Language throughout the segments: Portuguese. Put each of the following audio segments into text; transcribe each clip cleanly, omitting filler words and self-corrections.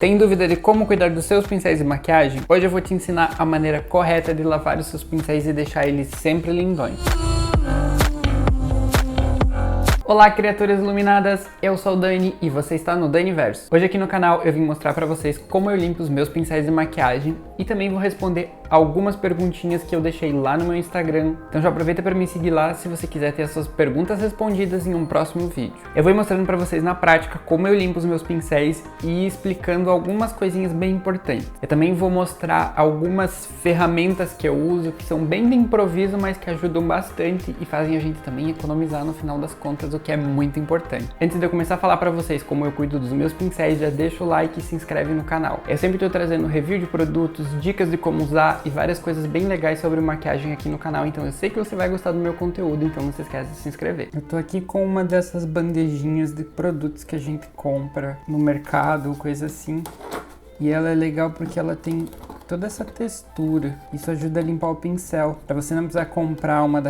Tem dúvida de como cuidar dos seus pincéis de maquiagem? Hoje eu vou te ensinar a maneira correta de lavar os seus pincéis e deixar eles sempre lindões. Olá, criaturas iluminadas! Eu sou o Dani e você está no Daniverso. Hoje aqui no canal eu vim mostrar pra vocês como eu limpo os meus pincéis de maquiagem e também vou responder algumas perguntinhas que eu deixei lá no meu Instagram. Então já aproveita para me seguir lá se você quiser ter as suas perguntas respondidas em um próximo vídeo. Eu vou ir mostrando pra vocês na prática como eu limpo os meus pincéis e explicando algumas coisinhas bem importantes. Eu também vou mostrar algumas ferramentas que eu uso que são bem de improviso, mas que ajudam bastante e fazem a gente também economizar no final das contas, o que é muito importante. Antes de eu começar a falar pra vocês como eu cuido dos meus pincéis, já deixa o like e se inscreve no canal. Eu sempre estou trazendo review de produtos, dicas de como usar e várias coisas bem legais sobre maquiagem aqui no canal, então eu sei que você vai gostar do meu conteúdo, então não se esquece de se inscrever. Eu tô aqui com uma dessas bandejinhas de produtos que a gente compra no mercado, coisa assim, e ela é legal porque ela tem toda essa textura. Isso ajuda a limpar o pincel. Pra você não precisar comprar uma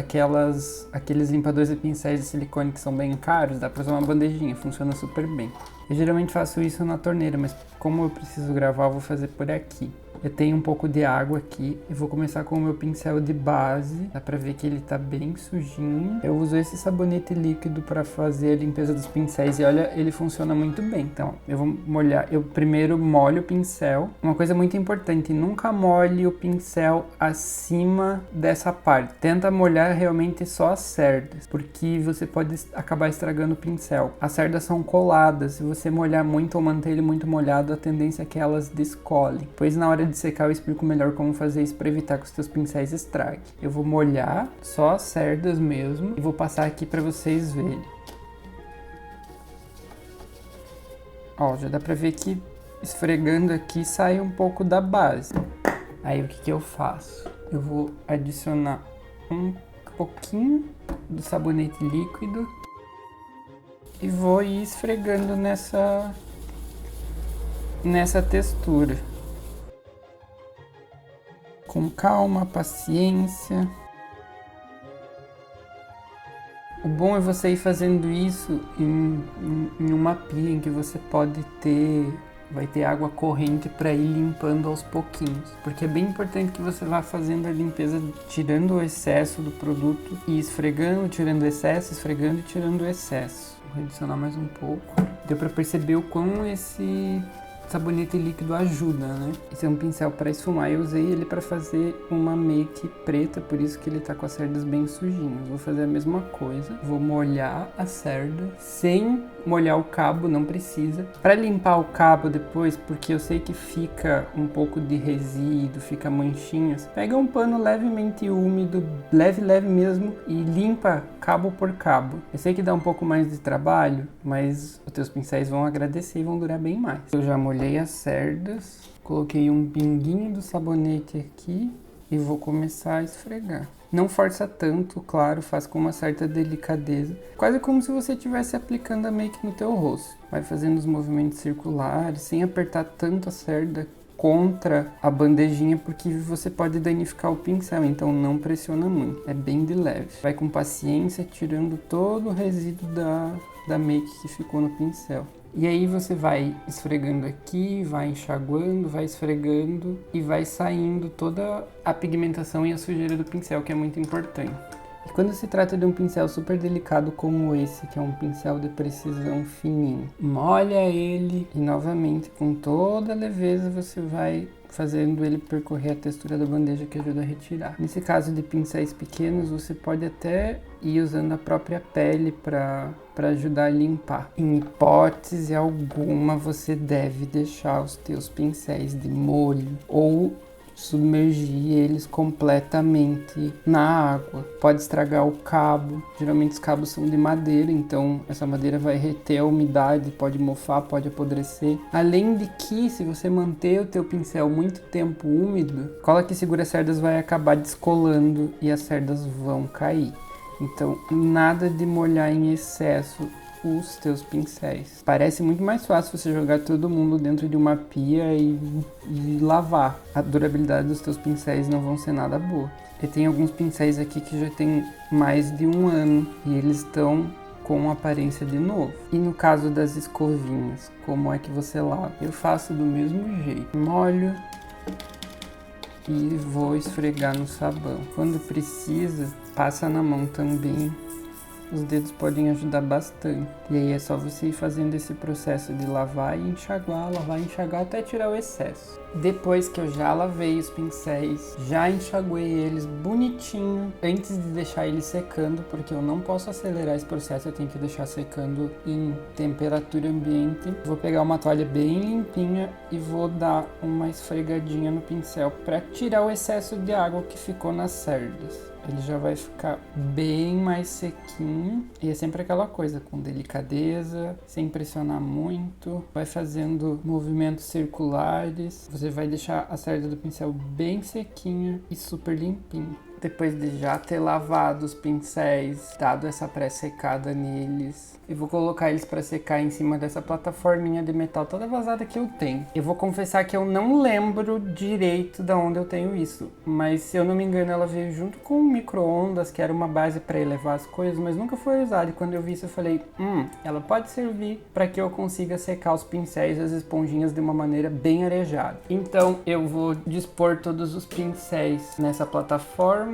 aqueles limpadores de pincéis de silicone que são bem caros, dá pra usar uma bandejinha, funciona super bem. Eu geralmente faço isso na torneira, mas como eu preciso gravar, eu vou fazer por aqui. Eu tenho um pouco de água aqui e vou começar com o meu pincel de base. Dá pra ver que ele tá bem sujinho. Eu uso esse sabonete líquido pra fazer a limpeza dos pincéis e olha, ele funciona muito bem. Então, eu vou molhar, eu primeiro molho o pincel. Uma coisa muito importante, nunca molhe o pincel acima dessa parte. Tenta molhar realmente só as cerdas, porque você pode acabar estragando o pincel. As cerdas são coladas, se você molhar muito ou manter ele muito molhado, a tendência é que elas descolem. Pois na hora de secar eu explico melhor como fazer isso para evitar que os teus pincéis estraguem. Eu vou molhar só as cerdas mesmo e vou passar aqui para vocês verem. Ó, já dá para ver que esfregando aqui sai um pouco da base. Aí o que eu faço? Eu vou adicionar um pouquinho do sabonete líquido e vou ir esfregando nessa textura. Com calma, paciência. O bom é você ir fazendo isso em uma pia em que você vai ter água corrente para ir limpando aos pouquinhos. Porque é bem importante que você vá fazendo a limpeza, tirando o excesso do produto e esfregando, tirando o excesso, esfregando e tirando o excesso. Vou adicionar mais um pouco. Deu para perceber o quão esse sabonete líquido ajuda, né? Esse é um pincel para esfumar. Eu usei ele para fazer uma make preta, por isso que ele tá com as cerdas bem sujinhas. Vou fazer a mesma coisa. Vou molhar a cerda sem molhar o cabo, não precisa. Para limpar o cabo depois, porque eu sei que fica um pouco de resíduo, fica manchinhas, pega um pano levemente úmido, leve mesmo, e limpa cabo por cabo. Eu sei que dá um pouco mais de trabalho, mas os teus pincéis vão agradecer e vão durar bem mais. Eu já molhei as cerdas, coloquei um pinguinho do sabonete aqui e vou começar a esfregar. Não força tanto, claro, faz com uma certa delicadeza, quase como se você estivesse aplicando a make no teu rosto. Vai fazendo os movimentos circulares, sem apertar tanto a cerda contra a bandejinha, porque você pode danificar o pincel, então não pressiona muito, é bem de leve. Vai com paciência, tirando todo o resíduo da make que ficou no pincel. E aí você vai esfregando aqui, vai enxaguando, vai esfregando e vai saindo toda a pigmentação e a sujeira do pincel, que é muito importante. E quando se trata de um pincel super delicado como esse, que é um pincel de precisão fininho, molha ele e novamente com toda a leveza você vai fazendo ele percorrer a textura da bandeja, que ajuda a retirar. Nesse caso de pincéis pequenos, você pode até ir usando a própria pele para ajudar a limpar. Em hipótese alguma, você deve deixar os teus pincéis de molho ou submergir eles completamente na água. Pode estragar o cabo. Geralmente os cabos são de madeira, então essa madeira vai reter a umidade, pode mofar, pode apodrecer. Além de que, se você manter o teu pincel muito tempo úmido, a cola que segura as cerdas vai acabar descolando e as cerdas vão cair. Então, nada de molhar em excesso os teus pincéis. Parece muito mais fácil você jogar todo mundo dentro de uma pia e lavar. A durabilidade dos teus pincéis não vão ser nada boa. Eu tenho alguns pincéis aqui que já tem mais de 1 ano e eles estão com aparência de novo. E no caso das escovinhas, como é que você lava? Eu faço do mesmo jeito. Molho e vou esfregar no sabão. Quando precisa, passa na mão também. Os dedos podem ajudar bastante. E aí é só você ir fazendo esse processo de lavar e enxaguar até tirar o excesso. Depois que eu já lavei os pincéis, já enxaguei eles bonitinho antes de deixar eles secando, porque eu não posso acelerar esse processo, eu tenho que deixar secando em temperatura ambiente. Vou pegar uma toalha bem limpinha e vou dar uma esfregadinha no pincel para tirar o excesso de água que ficou nas cerdas. Ele já vai ficar bem mais sequinho e é sempre aquela coisa, com delicadeza, sem pressionar muito, vai fazendo movimentos circulares, você vai deixar a cerda do pincel bem sequinha e super limpinha. Depois de já ter lavado os pincéis, dado essa pré-secada neles, eu vou colocar eles para secar em cima dessa plataforminha de metal toda vazada que eu tenho. Eu vou confessar que eu não lembro direito de onde eu tenho isso, mas se eu não me engano ela veio junto com o micro-ondas, que era uma base para elevar as coisas, mas nunca foi usada. E quando eu vi isso eu falei, ela pode servir para que eu consiga secar os pincéis e as esponjinhas de uma maneira bem arejada. Então eu vou dispor todos os pincéis nessa plataforma.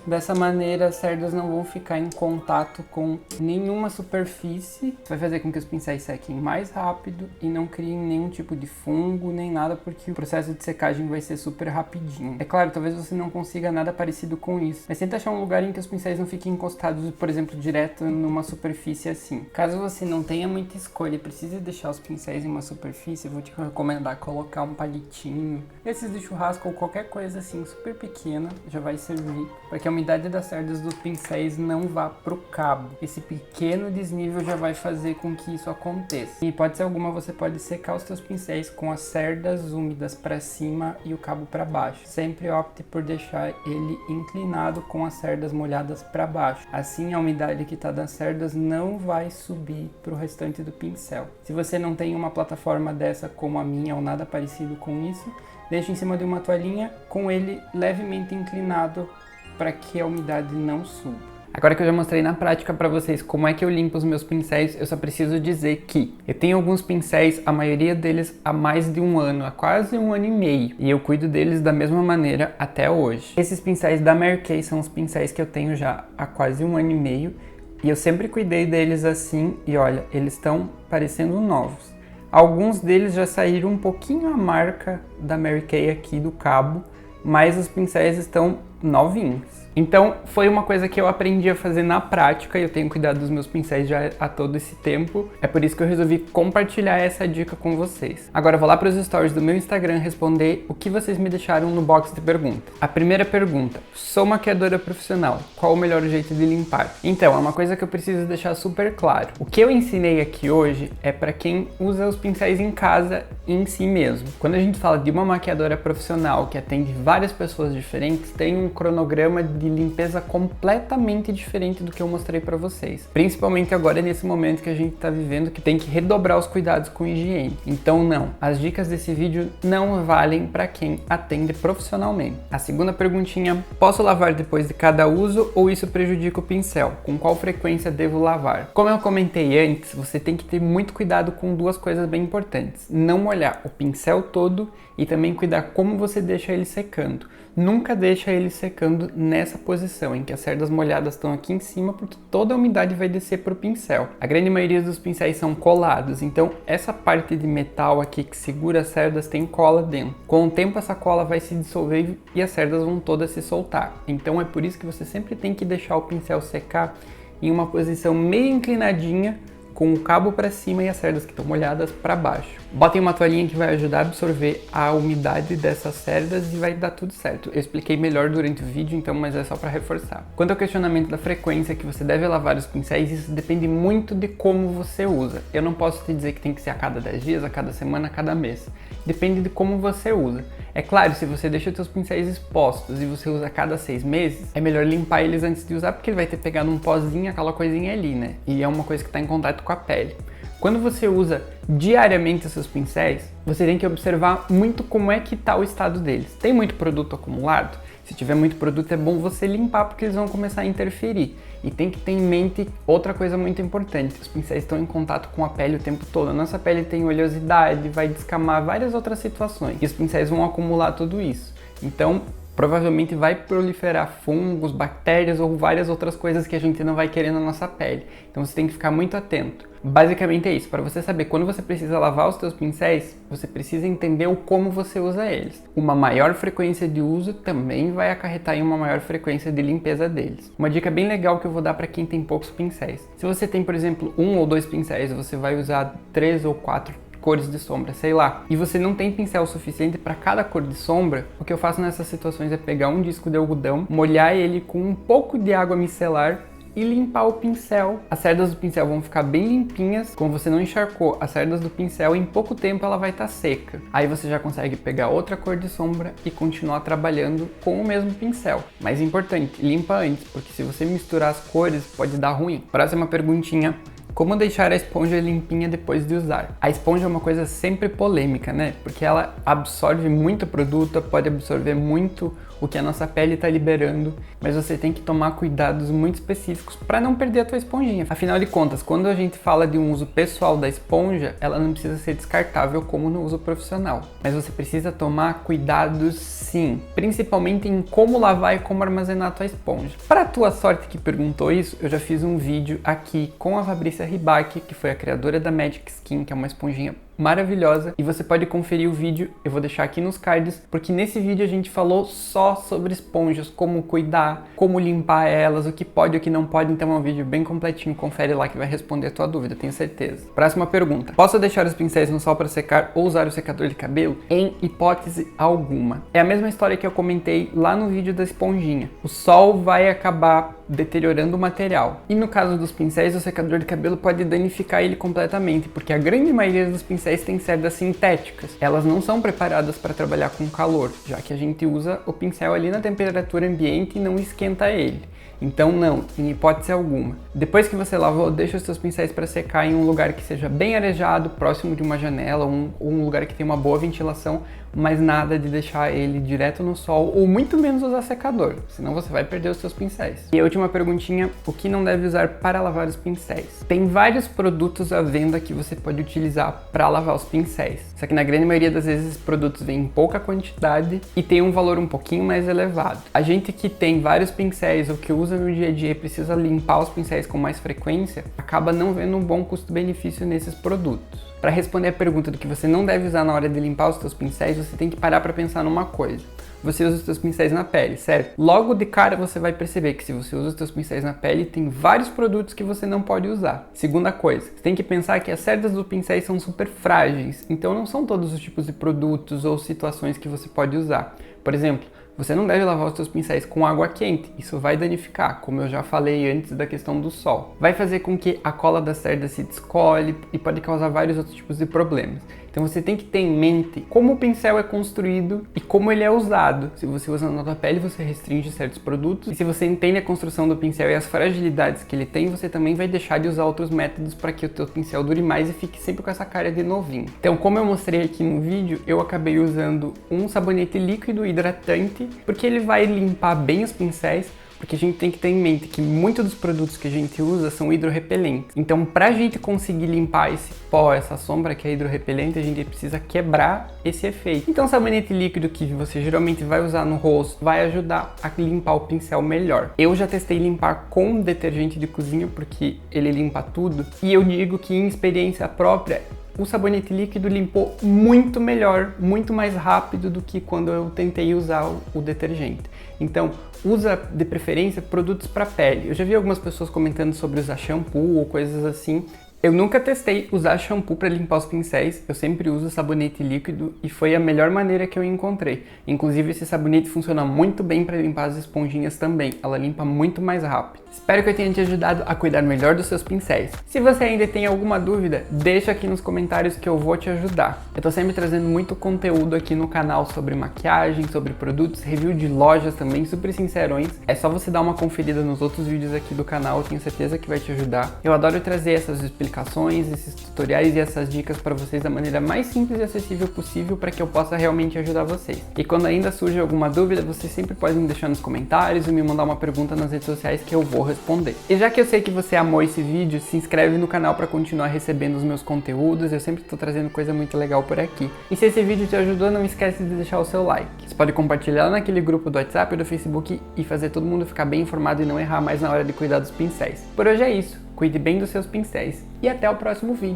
Dessa maneira as cerdas não vão ficar em contato com nenhuma superfície. Vai fazer com que os pincéis sequem mais rápido e não criem nenhum tipo de fungo nem nada, porque o processo de secagem vai ser super rapidinho. É claro, talvez você não consiga nada parecido com isso, mas tenta achar um lugar em que os pincéis não fiquem encostados, por exemplo, direto numa superfície assim. Caso você não tenha muita escolha e precise deixar os pincéis em uma superfície, eu vou te recomendar colocar um palitinho, esses de churrasco ou qualquer coisa assim super pequena, já vai servir para que a umidade das cerdas dos pincéis não vá pro cabo. Esse pequeno desnível já vai fazer com que isso aconteça. E pode ser alguma, você pode secar os seus pincéis com as cerdas úmidas para cima e o cabo para baixo. Sempre opte por deixar ele inclinado com as cerdas molhadas para baixo. Assim a umidade que está das cerdas não vai subir pro restante do pincel. Se você não tem uma plataforma dessa como a minha ou nada parecido com isso, deixe em cima de uma toalhinha com ele levemente inclinado para que a umidade não suba. Agora que eu já mostrei na prática para vocês como é que eu limpo os meus pincéis, eu só preciso dizer que eu tenho alguns pincéis, a maioria deles há mais de um ano, há quase um ano e meio, e eu cuido deles da mesma maneira até hoje. Esses pincéis da Mary Kay são os pincéis que eu tenho já há quase um ano e meio, e eu sempre cuidei deles assim, e olha, eles estão parecendo novos. Alguns deles já saíram um pouquinho a marca da Mary Kay aqui do cabo, mas os pincéis estão novinhos. Então foi uma coisa que eu aprendi a fazer na prática e eu tenho cuidado dos meus pincéis já há todo esse tempo. É por isso que eu resolvi compartilhar essa dica com vocês. Agora eu vou lá para os stories do meu Instagram responder o que vocês me deixaram no box de perguntas. A primeira pergunta: sou maquiadora profissional, qual o melhor jeito de limpar? Então, é uma coisa que eu preciso deixar super claro. O que eu ensinei aqui hoje é para quem usa os pincéis em casa em si mesmo. Quando a gente fala de uma maquiadora profissional que atende várias pessoas diferentes, tem um cronograma de limpeza completamente diferente do que eu mostrei para vocês. Principalmente agora nesse momento que a gente está vivendo, que tem que redobrar os cuidados com higiene. Então não, as dicas desse vídeo não valem para quem atende profissionalmente. A segunda perguntinha: posso lavar depois de cada uso ou isso prejudica o pincel? Com qual frequência devo lavar? Como eu comentei antes, você tem que ter muito cuidado com duas coisas bem importantes: não molhar o pincel todo e também cuidar como você deixa ele secando. Nunca deixa ele secando nessa posição em que as cerdas molhadas estão aqui em cima, porque toda a umidade vai descer para o pincel. A grande maioria dos pincéis são colados, então essa parte de metal aqui que segura as cerdas tem cola dentro. Com o tempo essa cola vai se dissolver e as cerdas vão todas se soltar. Então é por isso que você sempre tem que deixar o pincel secar em uma posição meio inclinadinha, com o cabo para cima e as cerdas que estão molhadas para baixo. Botem uma toalhinha que vai ajudar a absorver a umidade dessas cerdas e vai dar tudo certo. Eu expliquei melhor durante o vídeo, então, mas é só para reforçar. Quanto ao questionamento da frequência que você deve lavar os pincéis, isso depende muito de como você usa. Eu não posso te dizer que tem que ser a cada 10 dias, a cada semana, a cada mês. Depende de como você usa. É claro, se você deixa os seus pincéis expostos e você usa a cada 6 meses, é melhor limpar eles antes de usar, porque ele vai ter pegado um pozinho, aquela coisinha ali, né? E é uma coisa que está em contato com a pele. Quando você usa diariamente os seus pincéis, você tem que observar muito como é que está o estado deles. Tem muito produto acumulado? Se tiver muito produto, é bom você limpar porque eles vão começar a interferir. E tem que ter em mente outra coisa muito importante. Os pincéis estão em contato com a pele o tempo todo. A nossa pele tem oleosidade, vai descamar várias outras situações. E os pincéis vão acumular tudo isso. Então, provavelmente vai proliferar fungos, bactérias ou várias outras coisas que a gente não vai querer na nossa pele. Então você tem que ficar muito atento. Basicamente é isso. Para você saber quando você precisa lavar os seus pincéis, você precisa entender o como você usa eles. Uma maior frequência de uso também vai acarretar em uma maior frequência de limpeza deles. Uma dica bem legal que eu vou dar para quem tem poucos pincéis. Se você tem, por exemplo, 1 ou 2 pincéis, você vai usar 3 ou 4 cores de sombra, sei lá, e você não tem pincel suficiente para cada cor de sombra, o que eu faço nessas situações é pegar um disco de algodão, molhar ele com um pouco de água micelar e limpar o pincel. As cerdas do pincel vão ficar bem limpinhas, como você não encharcou as cerdas do pincel, em pouco tempo ela vai estar seca. Aí você já consegue pegar outra cor de sombra e continuar trabalhando com o mesmo pincel. Mas importante, limpa antes, porque se você misturar as cores pode dar ruim. Próxima perguntinha. Como deixar a esponja limpinha depois de usar? A esponja é uma coisa sempre polêmica, né? Porque ela absorve muito produto, pode absorver muito o que a nossa pele está liberando, mas você tem que tomar cuidados muito específicos para não perder a tua esponjinha. Afinal de contas, quando a gente fala de um uso pessoal da esponja, ela não precisa ser descartável como no uso profissional. Mas você precisa tomar cuidados sim, principalmente em como lavar e como armazenar a tua esponja. Para tua sorte que perguntou isso, eu já fiz um vídeo aqui com a Fabrícia Ribac, que foi a criadora da Magic Skin, que é uma esponjinha maravilhosa, e você pode conferir o vídeo, eu vou deixar aqui nos cards, porque nesse vídeo a gente falou só sobre esponjas, como cuidar, como limpar elas, o que pode e o que não pode, então é um vídeo bem completinho, confere lá que vai responder a tua dúvida, tenho certeza. Próxima pergunta: posso deixar os pincéis no sol para secar ou usar o secador de cabelo? Em hipótese alguma. É a mesma história que eu comentei lá no vídeo da esponjinha. O sol vai acabar deteriorando o material. E no caso dos pincéis, o secador de cabelo pode danificar ele completamente, porque a grande maioria dos pincéis tem cerdas sintéticas. Elas não são preparadas para trabalhar com calor, já que a gente usa o pincel ali na temperatura ambiente e não esquenta ele. Então não, em hipótese alguma. Depois que você lavou, deixa os seus pincéis para secar em um lugar que seja bem arejado, próximo de uma janela, um lugar que tenha uma boa ventilação, mas nada de deixar ele direto no sol, ou muito menos usar secador, senão você vai perder os seus pincéis. E a última perguntinha: o que não deve usar para lavar os pincéis? Tem vários produtos à venda que você pode utilizar para lavar os pincéis, só que na grande maioria das vezes esses produtos vêm em pouca quantidade e tem um valor um pouquinho mais elevado. A gente que tem vários pincéis ou que usa no dia a dia e precisa limpar os pincéis com mais frequência, acaba não vendo um bom custo-benefício nesses produtos. Para responder a pergunta do que você não deve usar na hora de limpar os seus pincéis, você tem que parar para pensar numa coisa. Você usa os seus pincéis na pele, certo? Logo de cara você vai perceber que se você usa os seus pincéis na pele, tem vários produtos que você não pode usar. Segunda coisa, você tem que pensar que as cerdas dos pincéis são super frágeis, então não são todos os tipos de produtos ou situações que você pode usar. Por exemplo, você não deve lavar os seus pincéis com água quente, isso vai danificar, como eu já falei antes da questão do sol. Vai fazer com que a cola da cerda se descole e pode causar vários outros tipos de problemas. Então você tem que ter em mente como o pincel é construído e como ele é usado. Se você usa na sua pele, você restringe certos produtos. E se você entende a construção do pincel e as fragilidades que ele tem, você também vai deixar de usar outros métodos para que o teu pincel dure mais e fique sempre com essa cara de novinho. Então, como eu mostrei aqui no vídeo, eu acabei usando um sabonete líquido hidratante, porque ele vai limpar bem os pincéis, porque a gente tem que ter em mente que muitos dos produtos que a gente usa são hidrorrepelentes. Então, para a gente conseguir limpar esse pó, essa sombra que é hidrorrepelente, a gente precisa quebrar esse efeito. Então, o sabonete líquido que você geralmente vai usar no rosto vai ajudar a limpar o pincel melhor. Eu já testei limpar com detergente de cozinha, porque ele limpa tudo, e eu digo que em experiência própria, o sabonete líquido limpou muito melhor, muito mais rápido do que quando eu tentei usar o detergente. Então, usa de preferência produtos para pele. Eu já vi algumas pessoas comentando sobre usar shampoo ou coisas assim. Eu nunca testei usar shampoo para limpar os pincéis, eu sempre uso sabonete líquido e foi a melhor maneira que eu encontrei. Inclusive esse sabonete funciona muito bem para limpar as esponjinhas também, ela limpa muito mais rápido. Espero que eu tenha te ajudado a cuidar melhor dos seus pincéis. Se você ainda tem alguma dúvida, deixa aqui nos comentários que eu vou te ajudar. Eu tô sempre trazendo muito conteúdo aqui no canal sobre maquiagem, sobre produtos, review de lojas também, super sincerões. É só você dar uma conferida nos outros vídeos aqui do canal, eu tenho certeza que vai te ajudar. Eu adoro trazer essas explicações explicações, esses tutoriais e essas dicas para vocês da maneira mais simples e acessível possível para que eu possa realmente ajudar vocês. E quando ainda surge alguma dúvida, vocês sempre podem deixar nos comentários e me mandar uma pergunta nas redes sociais que eu vou responder. E já que eu sei que você amou esse vídeo, se inscreve no canal para continuar recebendo os meus conteúdos, eu sempre estou trazendo coisa muito legal por aqui. E se esse vídeo te ajudou, não esquece de deixar o seu like. Você pode compartilhar naquele grupo do WhatsApp ou do Facebook e fazer todo mundo ficar bem informado e não errar mais na hora de cuidar dos pincéis. Por hoje é isso, cuide bem dos seus pincéis e até o próximo vídeo.